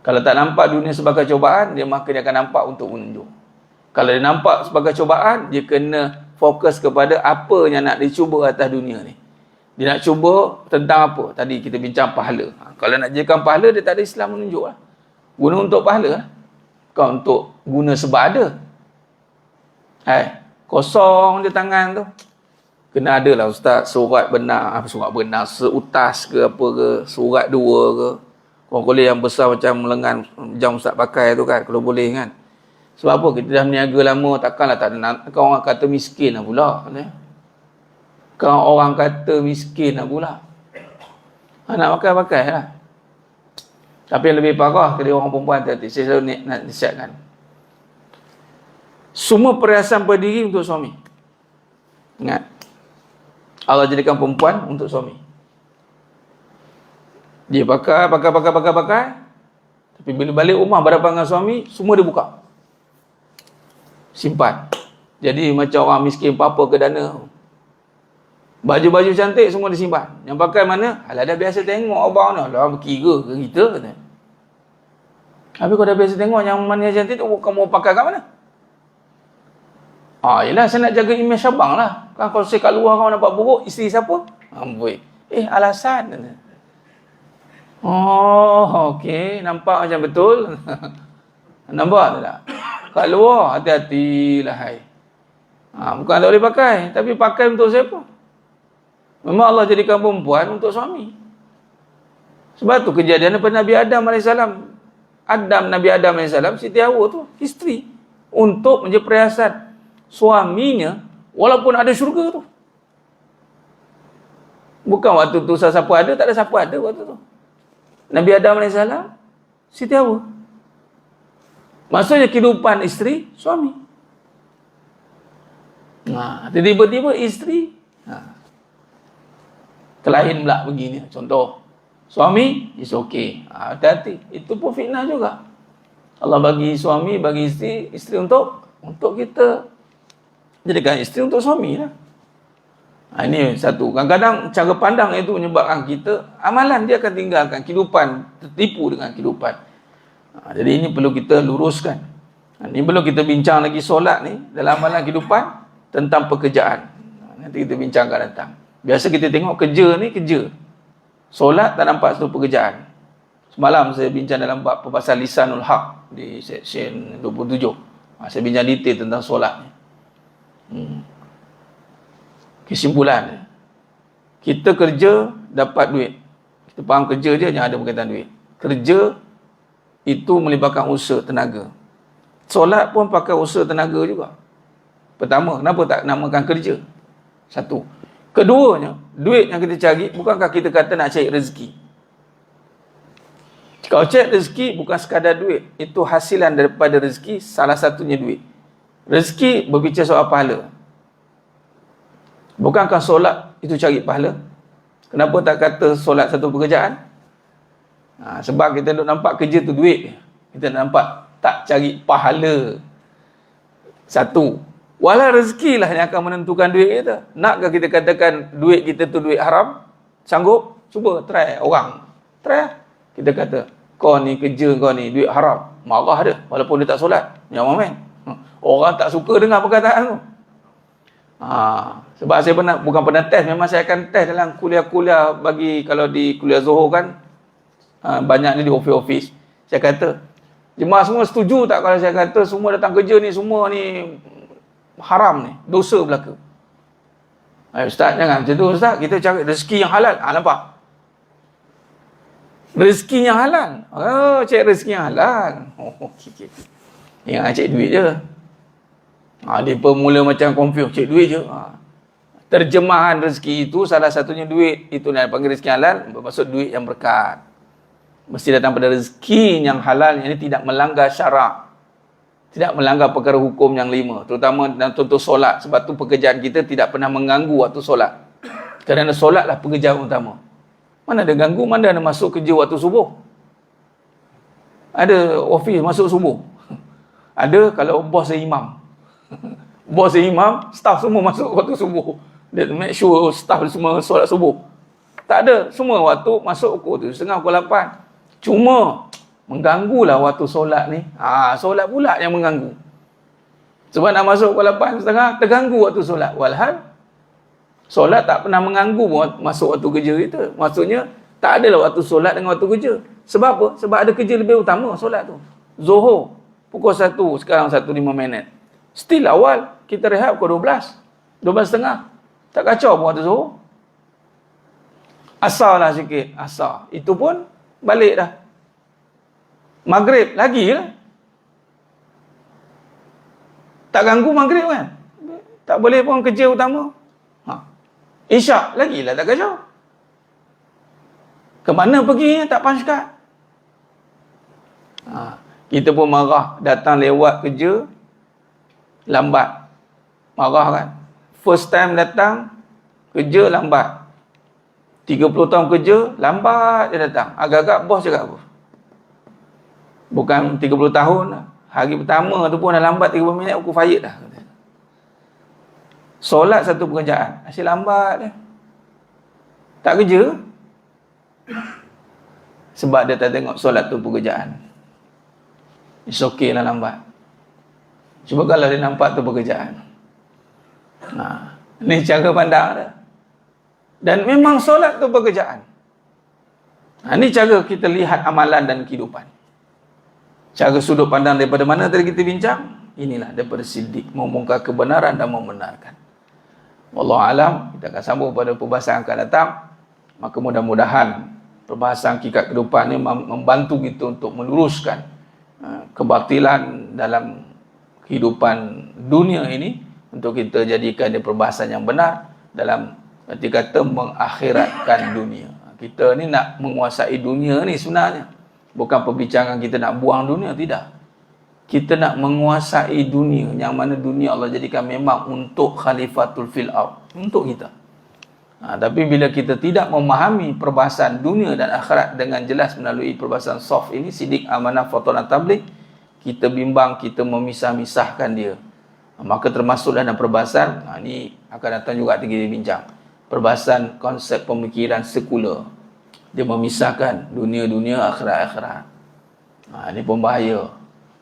Kalau tak nampak dunia sebagai cubaan, maka dia akan nampak untuk menunjuk. Kalau dia nampak sebagai cubaan, dia kena fokus kepada apa yang nak dicuba atas dunia ni. Dia nak cuba tentang apa? Tadi kita bincang pahala. Kalau nak jadikan pahala, dia tak ada Islam menunjuk lah. Guna untuk pahala lah. Kau untuk guna sebab ada. Kosong je tangan tu. Kena ada lah ustaz, surat benar, seutas ke apa ke, surat dua ke. Kalau boleh yang besar macam lengan jam ustaz pakai tu kan, kalau boleh kan. Sebab apa? Kita dah meniaga lama, takkanlah tak ada. Kau orang kata miskin lah pula. Kau orang kata miskin lah pula. Nak pakai lah. Tapi yang lebih parah, kepada orang perempuan hati-hati. Saya selalu nak nasihatkan. Semua perhiasan pada diri untuk suami. Ingat. Allah jadikan perempuan untuk suami. Dia pakai. Tapi bila balik rumah berhadapan dengan suami, semua dia buka. Simpan. Jadi macam orang miskin papa ke dana. Baju-baju cantik semua disimpan. Yang pakai mana? Alah dah biasa tengok abang ni. Alah berkira ke kita kata. Tapi kau dah biasa tengok yang mana yang cantik tu, kamu pakai kat mana? Yelah saya nak jaga imej abang lah. Kan kalau saya kat luar kau nampak buruk, isteri siapa? Amboi. Alasan. Okey. Nampak macam betul. Nampak tak? Kat luar, hati-hatilah hai. Bukan tak boleh pakai. Tapi pakai untuk siapa? Memang Allah jadikan perempuan untuk suami. Sebab tu kejadian pada Nabi Adam AS. Nabi Adam AS, Siti Hawa tu isteri. Untuk menjadi perhiasan suaminya, walaupun ada syurga tu. Bukan waktu tu siapa ada, tak ada siapa ada waktu tu. Nabi Adam AS, Siti Hawa. Maksudnya kehidupan isteri, suami. Tiba-tiba isteri kelahin pula begini. Contoh, suami is okay. Hati-hati. Itu pun fitnah juga. Allah bagi suami, bagi isteri untuk kita. Jadikan isteri untuk suami lah. Ini satu. Kadang-kadang cara pandang itu menyebabkan kita, amalan dia akan tinggalkan kehidupan, tertipu dengan kehidupan. Jadi ini perlu kita luruskan. Ini perlu kita bincang lagi solat ni, dalam amalan kehidupan, tentang pekerjaan. Nanti kita bincang akan datang. Biasa kita tengok kerja ni, kerja. Solat tak nampak satu pekerjaan. Semalam saya bincang dalam bab perbahasan Lisanul Haq di seksyen 27. Saya bincang detail tentang solat ni. Kesimpulan, kita kerja dapat duit. Kita faham kerja je yang ada berkaitan duit. Kerja itu melibatkan usaha, tenaga. Solat pun pakai usaha, tenaga juga. Pertama, kenapa tak namakan kerja? Satu. Keduanya, duit yang kita cari, bukankah kita kata nak cari rezeki? Kalau cari rezeki, bukan sekadar duit. Itu hasilan daripada rezeki, salah satunya duit. Rezeki berbicara soal pahala. Bukankah solat itu cari pahala? Kenapa tak kata solat satu pekerjaan? Sebab kita nampak kerja tu duit. Kita nampak tak cari pahala. Satu. Walau rezeki lah yang akan menentukan duit kita. Nakkah kita katakan duit kita tu duit haram? Sanggup? Cuba try orang. Try. Kita kata, kau ni kerja kau ni duit haram. Marah dia. Walaupun dia tak solat. Jangan main. Orang tak suka dengar perkataan tu. Sebab saya bukan pernah test. Memang saya akan test dalam kuliah-kuliah bagi, kalau di kuliah Zohor kan, banyak ni di office. Saya kata, jemaah semua setuju tak kalau saya kata semua datang kerja ni, semua ni haram ni, dosa belaka. Ustaz jangan macam tu ustaz, kita cari rezeki yang halal. Nampak? Rezeki yang halal. Cari rezeki yang halal. Okay. Yang cari duit je. Dia pemula macam confuse, cari duit je. terjemahan rezeki itu salah satunya duit. Itu yang panggil rezeki halal, bermaksud duit yang berkat. Mesti datang pada rezeki yang halal, yang ini tidak melanggar syarak, tidak melanggar perkara hukum yang 5, terutama dalam contoh solat. Sebab tu pekerjaan kita tidak pernah mengganggu waktu solat, kerana solatlah pekerjaan utama. Mana ada ganggu, mana ada masuk kerja waktu subuh. Ada office masuk subuh. Ada kalau bos dan imam. Bos dan imam, staff semua masuk waktu subuh. Dia make sure staff semua solat subuh. Tak ada, semua waktu masuk pukul 7.30, pukul 8. Cuma mengganggulah waktu solat ni. Solat pula yang mengganggu. Sebab nak masuk pukul 8.30, terganggu waktu solat. Walhal solat tak pernah mengganggu masuk waktu kerja kita. Maksudnya tak adalah waktu solat dengan waktu kerja. Sebab apa? Sebab ada kerja lebih utama solat tu. Zuhur pukul 1, sekarang 1:05. Still awal, kita rehat pukul 12.30. Tak kacau pun waktu zuhur. Asar lah sikit, asar. Itu pun balik dah. Maghrib lagi lah. Tak ganggu maghrib kan? Tak boleh pun kerja utama. Isyak lagi lah tak kacau. Ke mana pergi tak paskat. Kita pun marah, datang lewat kerja lambat. Marah kan? First time datang kerja lambat. 30 tahun kerja, lambat dia datang. Agak-agak bos cakap apa? Bukan 30 tahun. Hari pertama tu pun dah lambat 30 minit, aku fired dah. Solat satu pekerjaan, asyik lambat dia. Tak kerja. Sebab dia tak tengok solat tu pekerjaan. It's okay lah lambat. Cuba kalau dia nampak tu pekerjaan. Ni cara pandang dia. Dan memang solat tu pekerjaan. Ini cara kita lihat amalan dan kehidupan. Cara sudut pandang daripada mana tadi kita bincang? Inilah daripada siddiq, membongkar kebenaran dan membenarkan. Wallahualam, kita akan sambung pada perbahasan akan datang. Maka mudah-mudahan perbahasan hakikat kehidupan ini membantu kita untuk meluruskan kebatilan dalam kehidupan dunia ini, untuk kita jadikan dia perbahasan yang benar dalam arti kata mengakhiratkan dunia. Kita ni nak menguasai dunia ni sebenarnya. Bukan perbincangan kita nak buang dunia, tidak. Kita nak menguasai dunia, yang mana dunia Allah jadikan memang untuk khalifatul fil ard, untuk kita. Tapi bila kita tidak memahami perbahasan dunia dan akhirat dengan jelas melalui perbahasan soft ini, sidik, amanah, fatoran, tabligh, kita bimbang, kita memisah-misahkan dia. Maka termasuklah dalam perbahasan, ini akan datang juga kita bincang, perbahasan konsep pemikiran sekular. Dia memisahkan dunia-dunia, akhirat-akhirat. Ini pun bahaya.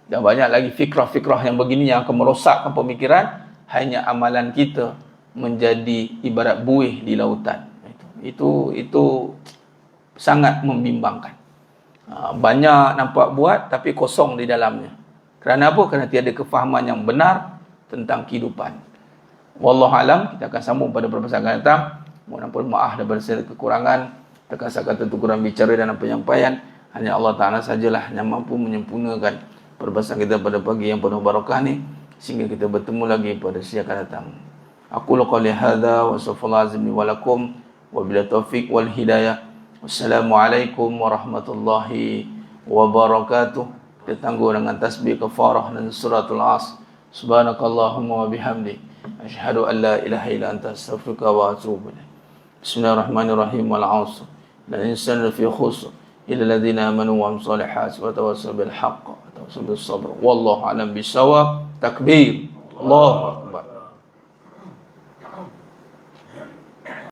Dan banyak lagi fikrah-fikrah yang begini yang akan merosakkan pemikiran. Hanya amalan kita menjadi ibarat buih di lautan. Itu sangat membimbangkan. Banyak nampak buat tapi kosong di dalamnya. Kerana apa? Kerana tiada kefahaman yang benar tentang kehidupan. Wallahualam, kita akan sambung pada perbahasan akan datang. Mohon maaf daripada segala kekurangan, terkasar-kata kurang bicara dalam penyampaian. Hanya Allah Ta'ala sajalah yang mampu menyempurnakan perbahasan kita pada pagi yang penuh barakah ni, sehingga kita bertemu lagi pada siang akan datang. Aku qouli hadza wa sallallahu azim wa lakum wa bila taufiq wal hidayah. Wassalamualaikum warahmatullahi wabarakatuh. Kita tangguh dengan tasbih kafarah dan suratul As. Subhanakallahumma wa bihamdik, asyhadu an la ilaha illa anta, astaghfiruka wa atubu ilaik. Bismillahirrahmanirrahim. Wal 'asr, lal insana fi khusr illa alladhina amanu wa amilus solihati wa tawassaw bil haqq wa tawassaw bis sabr. Wallahu a'lam bissawab. Takbir. Allahu